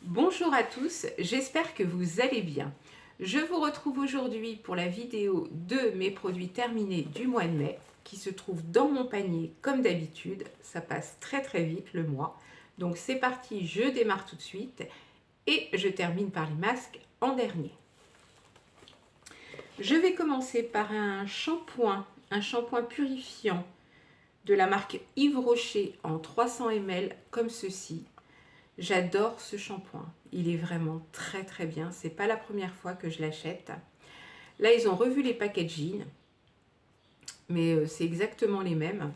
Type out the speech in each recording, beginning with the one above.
Bonjour à tous, j'espère que vous allez bien. Je vous retrouve aujourd'hui pour la vidéo de mes produits terminés du mois de mai qui se trouvent dans mon panier comme d'habitude. Ça passe très vite le mois. Donc c'est parti, je démarre tout de suite et je termine par les masques en dernier. Je vais commencer par un shampoing purifiant de la marque Yves Rocher en 300 ml comme ceci. J'adore ce shampoing, il est vraiment très bien, c'est pas la première fois que je l'achète. Là ils ont revu les packaging, mais c'est exactement les mêmes.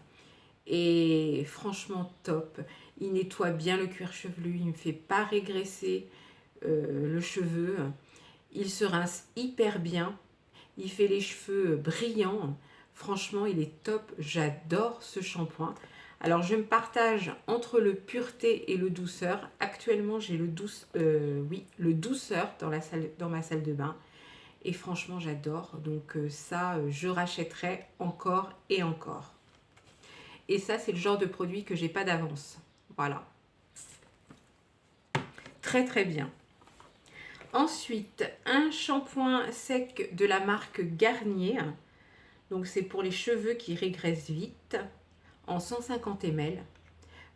Et franchement top, il nettoie bien le cuir chevelu, il ne me fait pas régresser le cheveu. Il se rince hyper bien, il fait les cheveux brillants. Franchement il est top, j'adore ce shampoing. Alors je me partage entre le pureté et le douceur. Actuellement j'ai le douceur dans ma salle de bain. Et franchement j'adore. Donc ça je rachèterai encore et encore. Et ça c'est le genre de produit que j'ai pas d'avance. Voilà. Très bien. Ensuite un shampoing sec de la marque Garnier. Donc c'est pour les cheveux qui régressent vite. En 150 ml.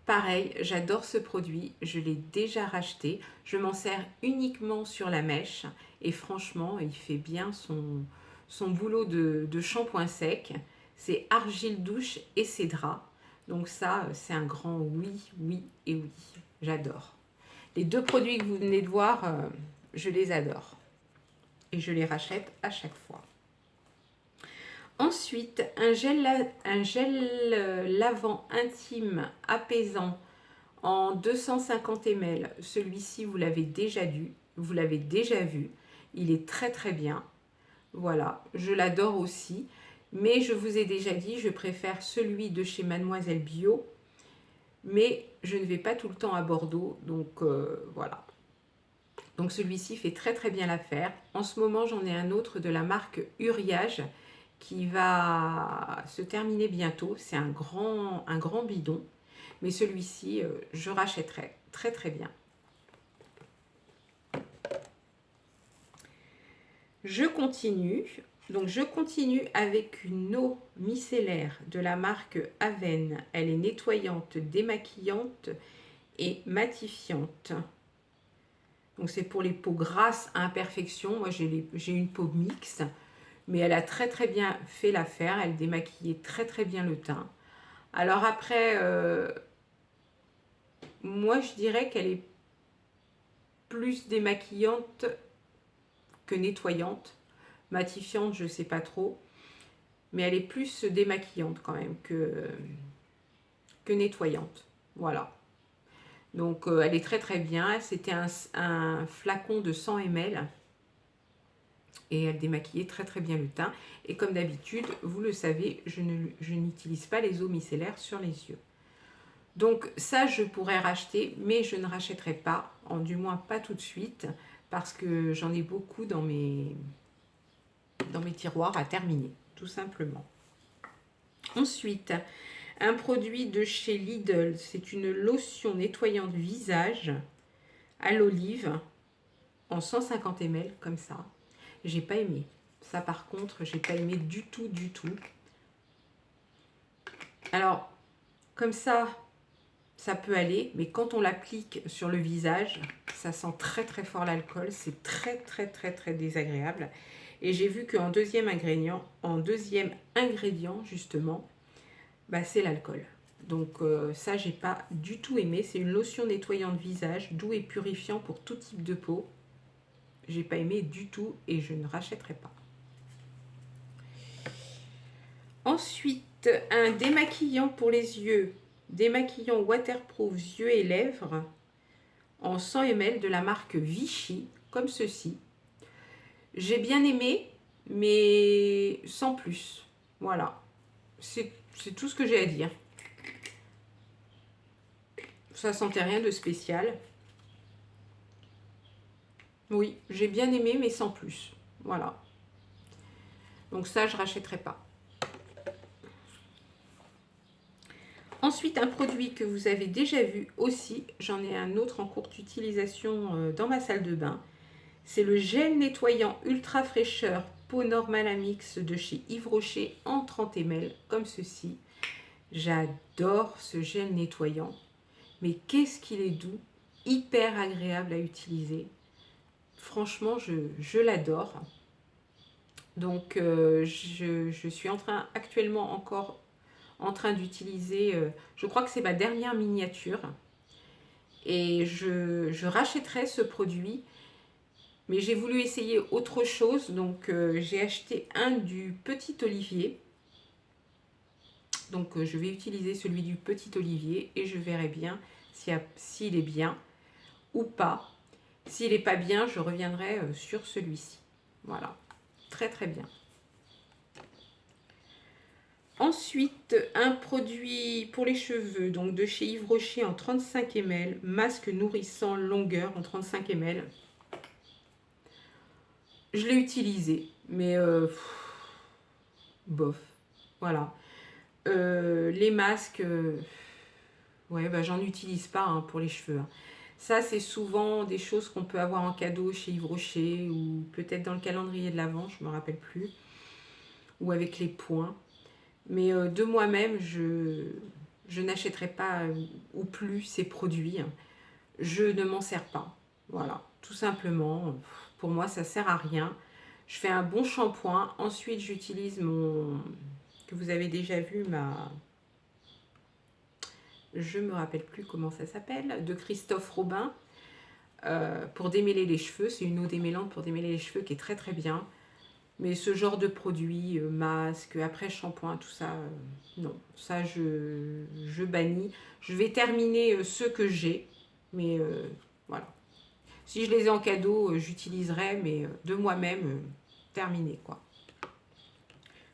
Pareil, j'adore ce produit, je l'ai déjà racheté. Je m'en sers uniquement sur la mèche et franchement, il fait bien son boulot de shampoing sec. C'est argile douche et cédra. Donc ça, c'est un grand oui. J'adore. Les deux produits que vous venez de voir, je les adore. Et je les rachète à chaque fois. Ensuite, un gel lavant intime apaisant en 250 ml. Celui-ci, vous l'avez déjà vu. Il est très bien. Voilà, je l'adore aussi. Mais je vous ai déjà dit, je préfère celui de chez Mademoiselle Bio. Mais je ne vais pas tout le temps à Bordeaux. Donc voilà. Donc celui-ci fait très bien l'affaire. En ce moment, j'en ai un autre de la marque Uriage qui va se terminer bientôt. C'est un grand bidon. Mais celui-ci, je rachèterai très bien. Je continue. Donc je continue avec une eau micellaire de la marque Aven. Elle est nettoyante, démaquillante et matifiante. Donc c'est pour les peaux grasses à imperfection. Moi j'ai une peau mixte. Mais elle a très bien fait l'affaire. Elle démaquillait très bien le teint. Alors après, moi je dirais qu'elle est plus démaquillante que nettoyante. Matifiante, je ne sais pas trop. Mais elle est plus démaquillante quand même que nettoyante. Voilà. Donc elle est très bien. C'était un flacon de 100 ml. Et elle démaquillait très bien le teint. Et comme d'habitude, vous le savez, je n'utilise pas les eaux micellaires sur les yeux. Donc ça, je pourrais racheter, mais je ne rachèterai pas, du moins pas tout de suite, parce que j'en ai beaucoup dans mes tiroirs à terminer, tout simplement. Ensuite, un produit de chez Lidl, c'est une lotion nettoyante visage à l'olive en 150 ml, comme ça. J'ai pas aimé. Ça, par contre, j'ai pas aimé du tout. Alors, comme ça peut aller, mais quand on l'applique sur le visage, ça sent très fort l'alcool. C'est très désagréable. Et j'ai vu qu'en deuxième ingrédient, justement, bah, c'est l'alcool. Donc ça, j'ai pas du tout aimé. C'est une lotion nettoyante visage, doux et purifiant pour tout type de peau. J'ai pas aimé du tout et je ne rachèterai pas. Ensuite, un démaquillant pour les yeux, démaquillant waterproof yeux et lèvres en 100 ml de la marque Vichy, comme ceci. J'ai bien aimé, mais sans plus. Voilà, c'est tout ce que j'ai à dire. Ça sentait rien de spécial. Oui, j'ai bien aimé, mais sans plus. Voilà. Donc ça, je rachèterai pas. Ensuite, un produit que vous avez déjà vu aussi, j'en ai un autre en cours d'utilisation dans ma salle de bain. C'est le gel nettoyant ultra fraîcheur peau normale à mix de chez Yves Rocher en 30 ml, comme ceci. J'adore ce gel nettoyant, mais qu'est-ce qu'il est doux, hyper agréable à utiliser. Franchement, je l'adore. Donc, je suis actuellement encore en train d'utiliser, je crois que c'est ma dernière miniature. Et je rachèterai ce produit, mais j'ai voulu essayer autre chose. Donc, j'ai acheté un du Petit Olivier. Donc, je vais utiliser celui du Petit Olivier et je verrai bien s'il est bien ou pas. S'il n'est pas bien, je reviendrai sur celui-ci. Voilà, très très bien. Ensuite, un produit pour les cheveux, donc de chez Yves Rocher en 35 ml, masque nourrissant longueur en 35 ml. Je l'ai utilisé, mais bof, voilà. Les masques, ouais, bah, j'en utilise pas hein, pour les cheveux. Hein. Ça, c'est souvent des choses qu'on peut avoir en cadeau chez Yves Rocher ou peut-être dans le calendrier de l'Avent, je ne me rappelle plus, ou avec les points. Mais de moi-même, je n'achèterai pas ou plus ces produits. Je ne m'en sers pas. Voilà, tout simplement. Pour moi, ça ne sert à rien. Je fais un bon shampoing. Ensuite, j'utilise mon... que vous avez déjà vu, je ne me rappelle plus comment ça s'appelle, de Christophe Robin, pour démêler les cheveux. C'est une eau démêlante pour démêler les cheveux qui est très très bien. Mais ce genre de produit, masque, après shampoing, tout ça, non. Ça, je bannis. Je vais terminer ceux que j'ai. Mais voilà. Si je les ai en cadeau, j'utiliserai. Mais de moi-même, terminé, quoi.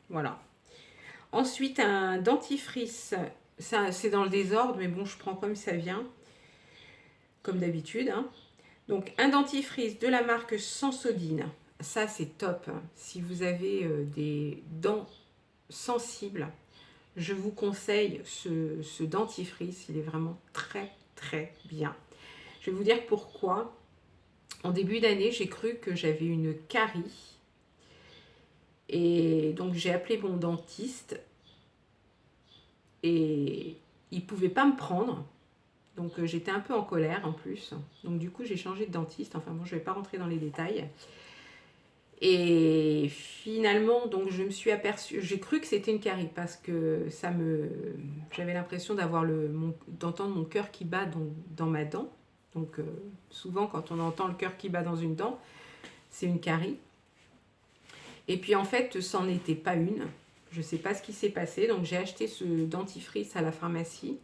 Voilà. Ensuite, un dentifrice. Ça, c'est dans le désordre, mais bon, je prends comme ça vient. Comme d'habitude. Hein. Donc, un dentifrice de la marque Sensodyne. Ça, c'est top. Si vous avez des dents sensibles, je vous conseille ce dentifrice. Il est vraiment très, très bien. Je vais vous dire pourquoi. En début d'année, j'ai cru que j'avais une carie. Et donc, j'ai appelé mon dentiste. Et il ne pouvait pas me prendre. Donc, j'étais un peu en colère en plus. Donc, du coup, j'ai changé de dentiste. Enfin, bon, je ne vais pas rentrer dans les détails. Et finalement, donc je me suis aperçue, j'ai cru que c'était une carie parce que j'avais l'impression d'entendre mon cœur qui bat dans ma dent. Donc souvent quand on entend le cœur qui bat dans une dent, c'est une carie. Et puis en fait, ça n'en était pas une. Je ne sais pas ce qui s'est passé. Donc j'ai acheté ce dentifrice à la pharmacie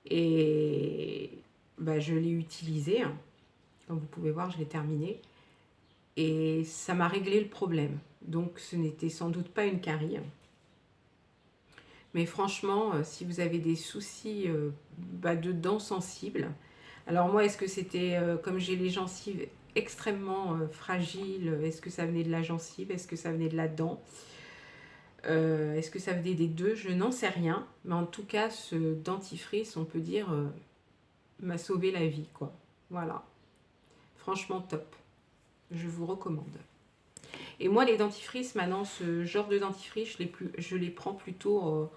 et bah, je l'ai utilisé. Comme vous pouvez voir, je l'ai terminé. Et ça m'a réglé le problème. Donc, ce n'était sans doute pas une carie. Mais franchement, si vous avez des soucis de dents sensibles... Alors moi, est-ce que c'était, comme j'ai les gencives extrêmement fragiles, est-ce que ça venait de la gencive? Est-ce que ça venait de la dent? Est-ce que ça venait des deux? Je n'en sais rien. Mais en tout cas, ce dentifrice, on peut dire, m'a sauvé la vie, quoi. Voilà. Franchement, top. Je vous recommande. Et moi, les dentifrices, maintenant, ce genre de dentifrice, je les prends plutôt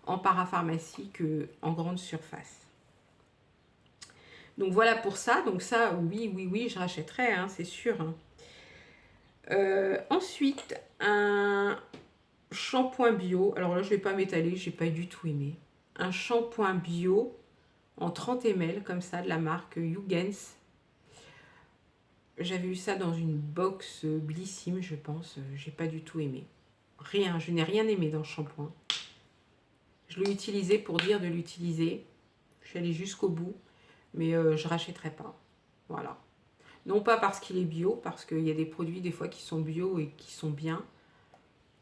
en parapharmacie qu'en grande surface. Donc voilà pour ça. Donc ça, oui, je rachèterai, hein, c'est sûr. Hein. Ensuite, un shampoing bio. Alors là, je ne vais pas m'étaler, je n'ai pas du tout aimé. Un shampoing bio en 30 ml, comme ça, de la marque Hugens. J'avais eu ça dans une box Blissim, je pense. J'ai pas du tout aimé. Rien, je n'ai rien aimé dans le shampoing. Je l'ai utilisé pour dire de l'utiliser. Je suis allée jusqu'au bout, mais je rachèterai pas. Voilà. Non pas parce qu'il est bio, parce qu'il y a des produits des fois qui sont bio et qui sont bien.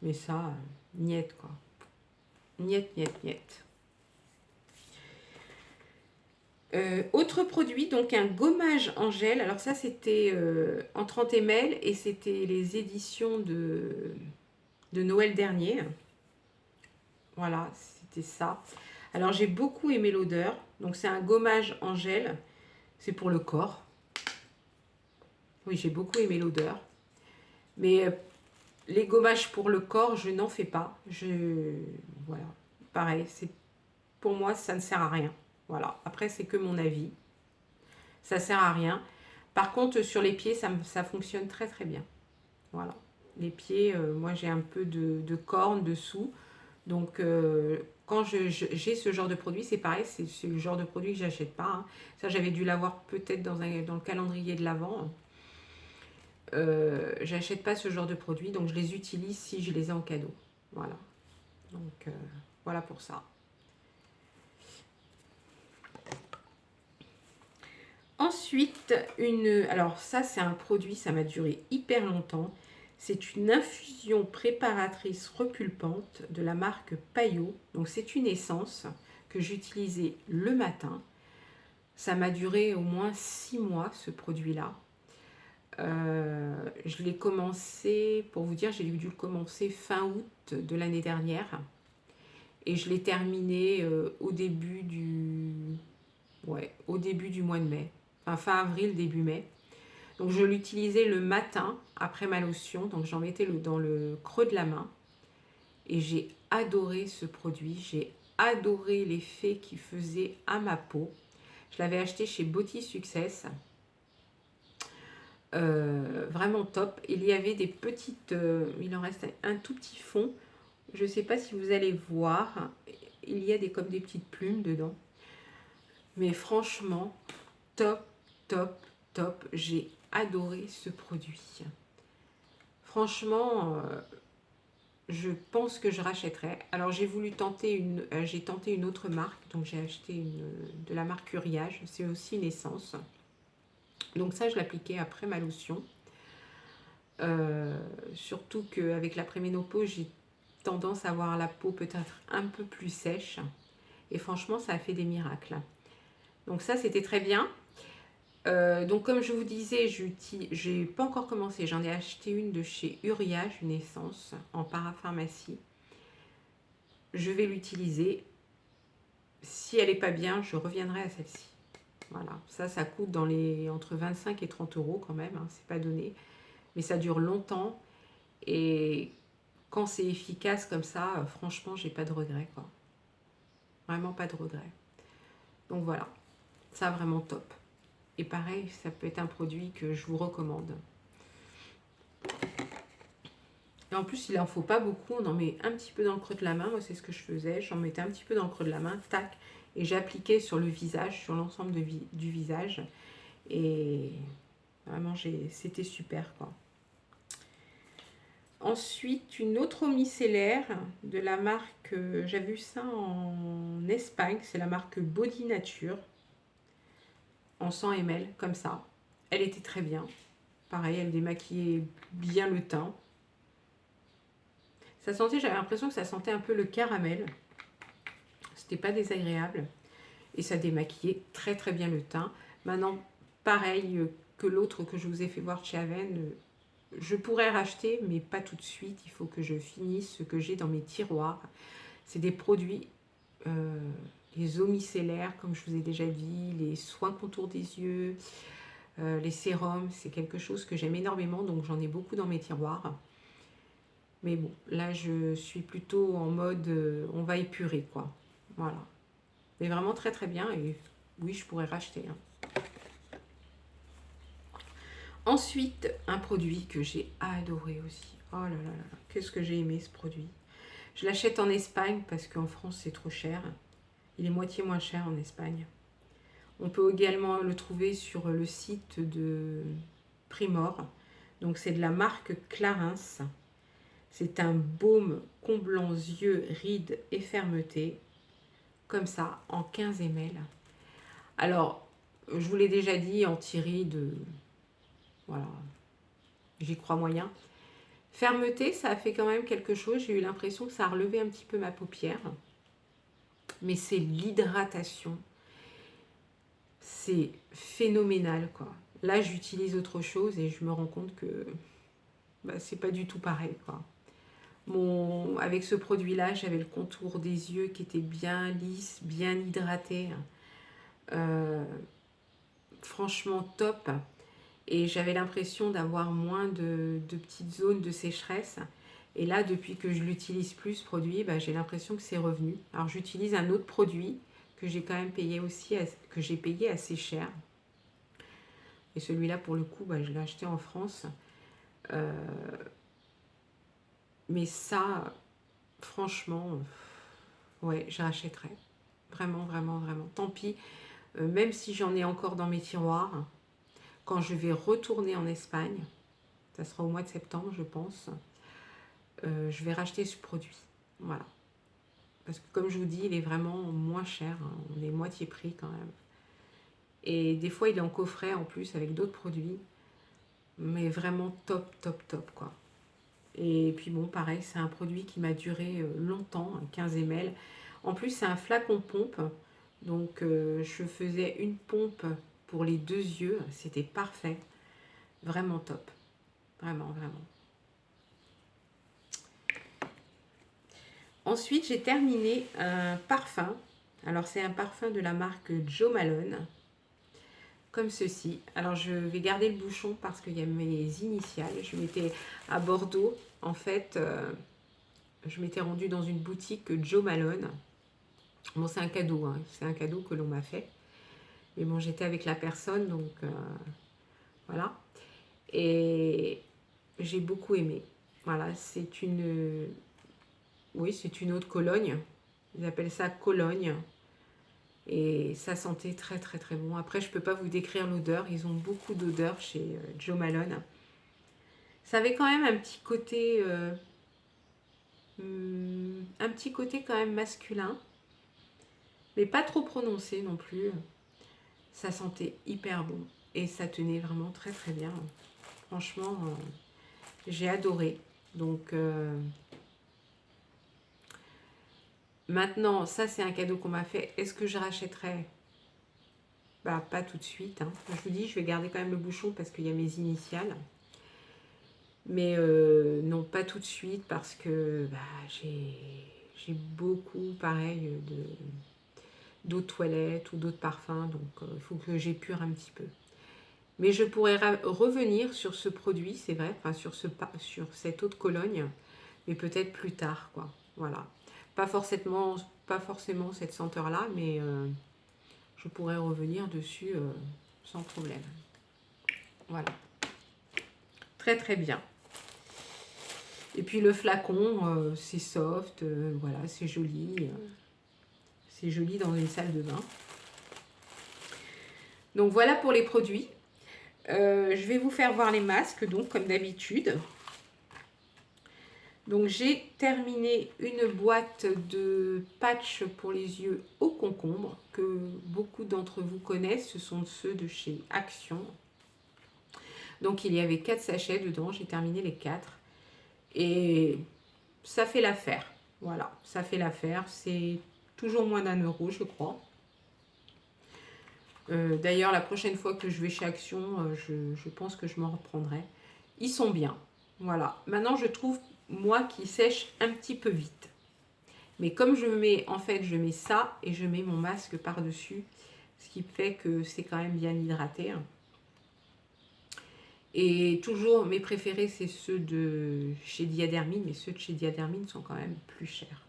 Mais ça, niet quoi. Niet. Autre produit, donc un gommage en gel. Alors ça, c'était en 30 ml et c'était les éditions de Noël dernier. Voilà, c'était ça. Alors j'ai beaucoup aimé l'odeur. Donc c'est un gommage en gel. C'est pour le corps. Oui, j'ai beaucoup aimé l'odeur. Mais les gommages pour le corps, je n'en fais pas. Voilà. Pareil, pour moi, ça ne sert à rien. Voilà. Après, c'est que mon avis. Ça sert à rien. Par contre, sur les pieds, ça fonctionne très très bien. Voilà. Les pieds, moi j'ai un peu de corne dessous. Donc quand j'ai ce genre de produit, c'est pareil, c'est le genre de produit que j'achète pas. Hein. Ça, j'avais dû l'avoir peut-être dans le calendrier de l'Avent. J'achète pas ce genre de produit, donc je les utilise si je les ai en cadeau. Voilà. Donc voilà pour ça. Ensuite, alors ça c'est un produit, ça m'a duré hyper longtemps. C'est une infusion préparatrice repulpante de la marque Payot. Donc c'est une essence que j'utilisais le matin. Ça m'a duré au moins 6 mois ce produit-là. Je l'ai commencé, pour vous dire, j'ai dû le commencer fin août de l'année dernière. Et je l'ai terminé au début du mois de mai. Enfin, fin avril, début mai. Donc je l'utilisais le matin après ma lotion. Donc j'en mettais dans le creux de la main. Et j'ai adoré ce produit. J'ai adoré l'effet qu'il faisait à ma peau. Je l'avais acheté chez Body Success. Vraiment top. Il y avait des petites... il en reste un tout petit fond. Je ne sais pas si vous allez voir. Il y a comme des petites plumes dedans. Mais franchement, top, top, top. J'ai adoré ce produit. Franchement, je pense que je rachèterai. Alors j'ai voulu tenter j'ai tenté une autre marque. Donc j'ai acheté de la marque Uriage. C'est aussi une essence. Donc ça, je l'appliquais après ma lotion. Surtout qu'avec la préménopause, j'ai tendance à avoir la peau peut-être un peu plus sèche. Et franchement, ça a fait des miracles. Donc ça, c'était très bien. Donc comme je vous disais, j'ai pas encore commencé. J'en ai acheté une de chez Uriage, une essence en parapharmacie. Je vais l'utiliser. Si elle n'est pas bien, je reviendrai à celle-ci. Voilà, ça coûte entre 25 et 30 euros quand même. Hein, c'est pas donné. Mais ça dure longtemps. Et quand c'est efficace comme ça, franchement, j'ai pas de regrets, quoi. Vraiment pas de regrets. Donc voilà, ça vraiment top. Et pareil, ça peut être un produit que je vous recommande. Et en plus, il en faut pas beaucoup. On en met un petit peu dans le creux de la main. Moi, c'est ce que je faisais. J'en mettais un petit peu dans le creux de la main, tac. Et j'appliquais sur le visage, sur l'ensemble du visage. Et vraiment, c'était super, quoi. Ensuite, une autre eau micellaire de la marque, j'avais vu ça en Espagne, c'est la marque Body Nature, en 100 ml, comme ça. Elle était très bien. Pareil, elle démaquillait bien le teint. Ça sentait, j'avais l'impression que ça sentait un peu le caramel. C'était pas désagréable. Et ça démaquillait très très bien le teint. Maintenant, pareil que l'autre que je vous ai fait voir chez Aven, je pourrais racheter, mais pas tout de suite. Il faut que je finisse ce que j'ai dans mes tiroirs. C'est des produits, les eaux micellaires, comme je vous ai déjà dit, les soins contour des yeux, les sérums. C'est quelque chose que j'aime énormément, donc j'en ai beaucoup dans mes tiroirs. Mais bon, là, je suis plutôt en mode, on va épurer, quoi. Voilà. Mais vraiment très très bien, et oui, je pourrais racheter. Hein. Ensuite, un produit que j'ai adoré aussi. Oh là là là, qu'est-ce que j'ai aimé ce produit. Je l'achète en Espagne parce qu'en France c'est trop cher. Il est moitié moins cher en Espagne. On peut également le trouver sur le site de Primor. Donc c'est de la marque Clarins. C'est un baume comblant yeux, rides et fermeté. Comme ça, en 15 ml. Alors, je vous l'ai déjà dit, anti-rides, voilà, j'y crois moyen. Fermeté, ça a fait quand même quelque chose. J'ai eu l'impression que ça a relevé un petit peu ma paupière. Mais c'est l'hydratation. C'est phénoménal, quoi. Là, j'utilise autre chose et je me rends compte que c'est pas du tout pareil, quoi. Avec ce produit-là, j'avais le contour des yeux qui était bien lisse, bien hydraté. Franchement top. Et j'avais l'impression d'avoir moins de petites zones de sécheresse. Et là, depuis que je l'utilise plus, ce produit, bah, j'ai l'impression que c'est revenu. Alors, j'utilise un autre produit que j'ai quand même payé aussi, que j'ai payé assez cher. Et celui-là, pour le coup, bah, je l'ai acheté en France. Mais ça, franchement, ouais, je rachèterais. Vraiment, vraiment, vraiment. Tant pis, même si j'en ai encore dans mes tiroirs, quand je vais retourner en Espagne, ça sera au mois de septembre, je pense, je vais racheter ce produit. Voilà. Parce que comme je vous dis, il est vraiment moins cher. Hein. On est moitié prix quand même. Et des fois, il est en coffret en plus avec d'autres produits. Mais vraiment top, top, top, quoi. Et puis bon, pareil, c'est un produit qui m'a duré longtemps, 15 ml. En plus, c'est un flacon pompe. Donc, je faisais une pompe pour les 2 yeux. C'était parfait. Vraiment top. Vraiment, vraiment. Ensuite, j'ai terminé un parfum. Alors, c'est un parfum de la marque Jo Malone. Comme ceci. Alors, je vais garder le bouchon parce qu'il y a mes initiales. Je m'étais à Bordeaux. En fait, je m'étais rendue dans une boutique Jo Malone. Bon, c'est un cadeau. Hein. C'est un cadeau que l'on m'a fait. Mais bon, j'étais avec la personne, donc voilà. Et j'ai beaucoup aimé. Voilà, c'est une... Oui, c'est une eau de Cologne. Ils appellent ça Cologne. Et ça sentait très très très bon. Après, je ne peux pas vous décrire l'odeur. Ils ont beaucoup d'odeurs chez Jo Malone. Ça avait quand même un petit côté... un petit côté quand même masculin. Mais pas trop prononcé non plus. Ça sentait hyper bon. Et ça tenait vraiment très très bien. Franchement, j'ai adoré. Donc... maintenant, ça c'est un cadeau qu'on m'a fait. Est-ce que je rachèterais? Bah, pas tout de suite. Hein. Je vous dis, je vais garder quand même le bouchon parce qu'il y a mes initiales. Mais non, pas tout de suite parce que bah, j'ai beaucoup, pareil, d'eau de toilette ou d'autres parfums. Donc, il faut que j'épure un petit peu. Mais je pourrais revenir sur ce produit, c'est vrai, enfin sur cette eau de Cologne, mais peut-être plus tard, quoi. Voilà. Pas forcément cette senteur-là, mais je pourrais revenir dessus sans problème. Voilà. Très très bien. Et puis le flacon, c'est soft, voilà, c'est joli. C'est joli dans une salle de bain. Donc voilà pour les produits. Je vais vous faire voir les masques, donc comme d'habitude. Donc j'ai terminé une boîte de patchs pour les yeux au concombre que beaucoup d'entre vous connaissent. Ce sont ceux de chez Action. Donc il y avait 4 sachets dedans. J'ai terminé les 4. Et ça fait l'affaire. Voilà, ça fait l'affaire. C'est toujours moins d'1 € je crois. D'ailleurs, la prochaine fois que je vais chez Action, je pense que je m'en reprendrai. Ils sont bien. Voilà. Maintenant, je trouve, moi, qu'ils sèchent un petit peu vite. Mais comme je mets, en fait, je mets ça et je mets mon masque par-dessus. Ce qui fait que c'est quand même bien hydraté. Et toujours, mes préférés, c'est ceux de chez Diadermine. Mais ceux de chez Diadermine sont quand même plus chers.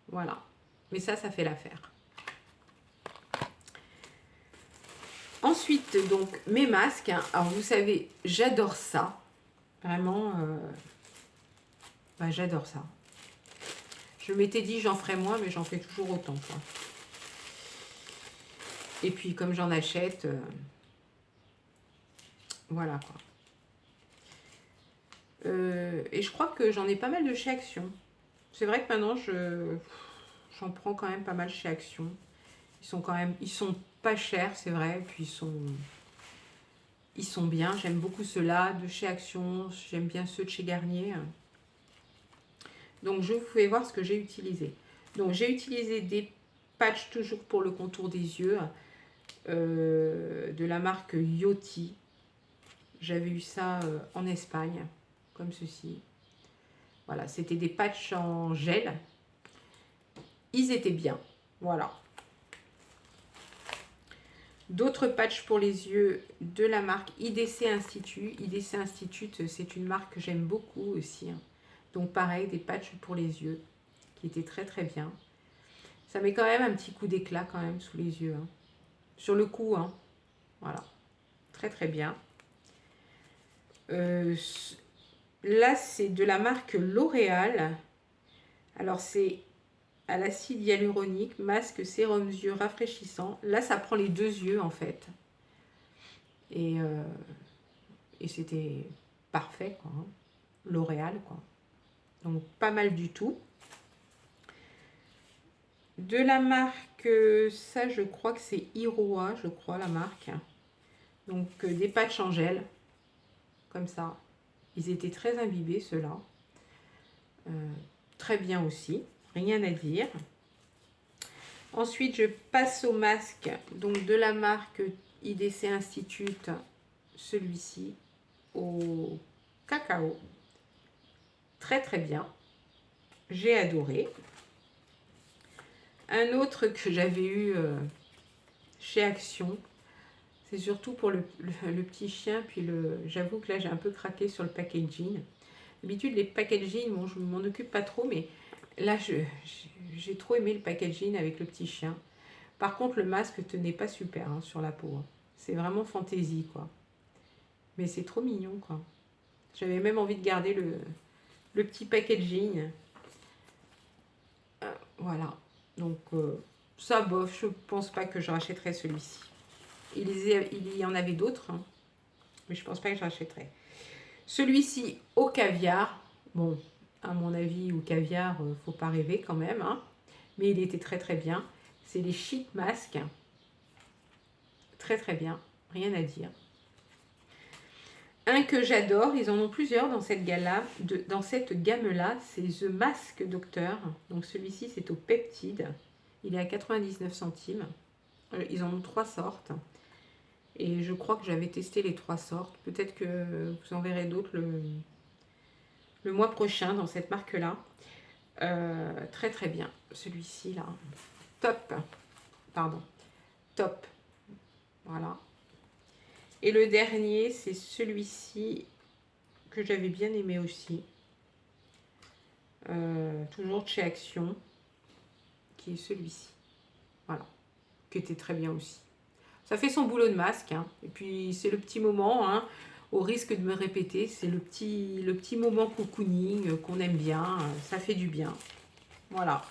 Voilà. Mais ça fait l'affaire. Ensuite, donc, mes masques. Alors, vous savez, j'adore ça. Vraiment, bah, j'adore ça. Je m'étais dit, j'en ferai moins, mais j'en fais toujours autant, quoi. Et puis, comme j'en achète, voilà, quoi. Et je crois que j'en ai pas mal de chez Action. C'est vrai que maintenant, j'en prends quand même pas mal chez Action. Ils sont pas chers, c'est vrai. Puis ils sont bien. J'aime beaucoup ceux-là de chez Action. J'aime bien ceux de chez Garnier. Donc, je vous fais voir ce que j'ai utilisé. Donc, j'ai utilisé des patchs toujours pour le contour des yeux de la marque Yoti. J'avais eu ça en Espagne, comme ceci. Voilà, c'était des patchs en gel. Ils étaient bien. Voilà. D'autres patchs pour les yeux de la marque IDC Institute. IDC Institute, c'est une marque que j'aime beaucoup aussi. Hein. Donc pareil, des patchs pour les yeux qui étaient très très bien. Ça met quand même un petit coup d'éclat quand même sous les yeux. Hein. Sur le cou, hein. Voilà. Très très bien. Là, c'est de la marque L'Oréal. Alors, c'est à l'acide hyaluronique, masque, sérum yeux rafraîchissant. Là, ça prend les deux yeux, en fait. Et c'était parfait, quoi. Hein. L'Oréal, quoi. Donc, pas mal du tout. De la marque, ça, je crois que c'est Iroha, je crois, la marque. Donc, des patchs en gel, comme ça. Ils étaient très imbibés, ceux-là. Très bien aussi, rien à dire. Ensuite, je passe au masque, donc de la marque IDC Institute, celui-ci, au cacao. Très très bien, j'ai adoré. Un autre que j'avais eu chez Action, c'est surtout pour le petit chien, puis j'avoue que là j'ai un peu craqué sur le packaging. D'habitude les packaging, bon je ne m'en occupe pas trop, mais là j'ai trop aimé le packaging avec le petit chien. Par contre le masque tenait pas super hein, sur la peau. Hein. C'est vraiment fantaisie quoi. Mais c'est trop mignon quoi. J'avais même envie de garder le petit packaging. Voilà. Donc ça bof, je pense pas que je rachèterai celui-ci. Il y en avait d'autres, hein, mais je pense pas que je rachèterai. Celui-ci au caviar. Bon, à mon avis, au caviar, faut pas rêver quand même. Hein, mais il était très très bien. C'est les sheet masks. Très très bien. Rien à dire. Un que j'adore, ils en ont plusieurs dans cette gamme-là, c'est The Mask Doctor. Donc celui-ci, c'est au peptide. Il est à 99 centimes. Ils en ont 3 sortes. Et je crois que j'avais testé les 3 sortes. Peut-être que vous en verrez d'autres le mois prochain dans cette marque-là. Très très bien. Celui-ci là. Top. Pardon. Top. Voilà. Et le dernier, c'est celui-ci que j'avais bien aimé aussi. Toujours de chez Action. Qui est celui-ci. Voilà. Qui était très bien aussi. Ça fait son boulot de masque. Hein. Et puis, c'est le petit moment, hein, au risque de me répéter, c'est le petit moment cocooning qu'on aime bien. Ça fait du bien. Voilà.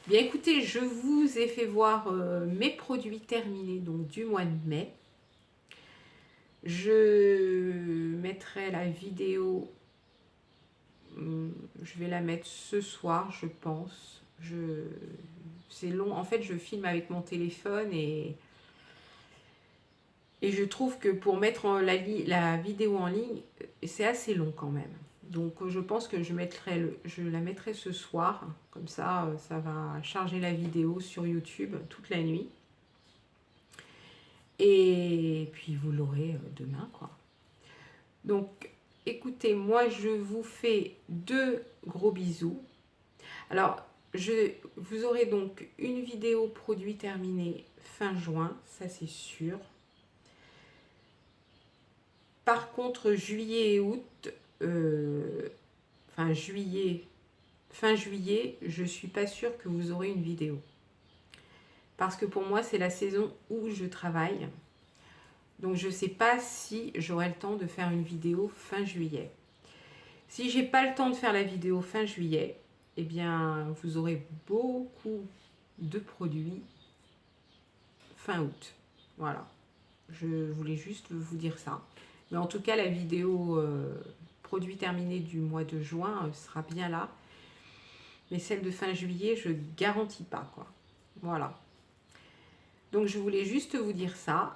Bien, écoutez, je vous ai fait voir mes produits terminés donc du mois de mai. Je mettrai la vidéo, je vais la mettre ce soir, je pense. C'est long. En fait, je filme avec mon téléphone et je trouve que pour mettre la vidéo en ligne, c'est assez long quand même. Donc je pense que je la mettrai ce soir. Comme ça, ça va charger la vidéo sur YouTube toute la nuit. Et puis vous l'aurez demain, quoi. Donc écoutez, moi je vous fais 2 gros bisous. Alors, vous aurez donc une vidéo produit terminée fin juin, ça c'est sûr. Par contre, juillet et août, fin juillet, je ne suis pas sûre que vous aurez une vidéo. Parce que pour moi, c'est la saison où je travaille. Donc, je ne sais pas si j'aurai le temps de faire une vidéo fin juillet. Si j'ai pas le temps de faire la vidéo fin juillet, eh bien, vous aurez beaucoup de produits fin août. Voilà. Je voulais juste vous dire ça. Mais en tout cas, la vidéo produit terminé du mois de juin sera bien là. Mais celle de fin juillet, je garantis pas, quoi. Voilà. Donc, je voulais juste vous dire ça.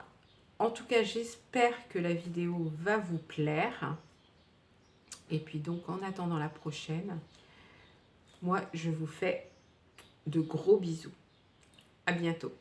En tout cas, j'espère que la vidéo va vous plaire. Et puis donc, en attendant la prochaine, moi, je vous fais de gros bisous. À bientôt.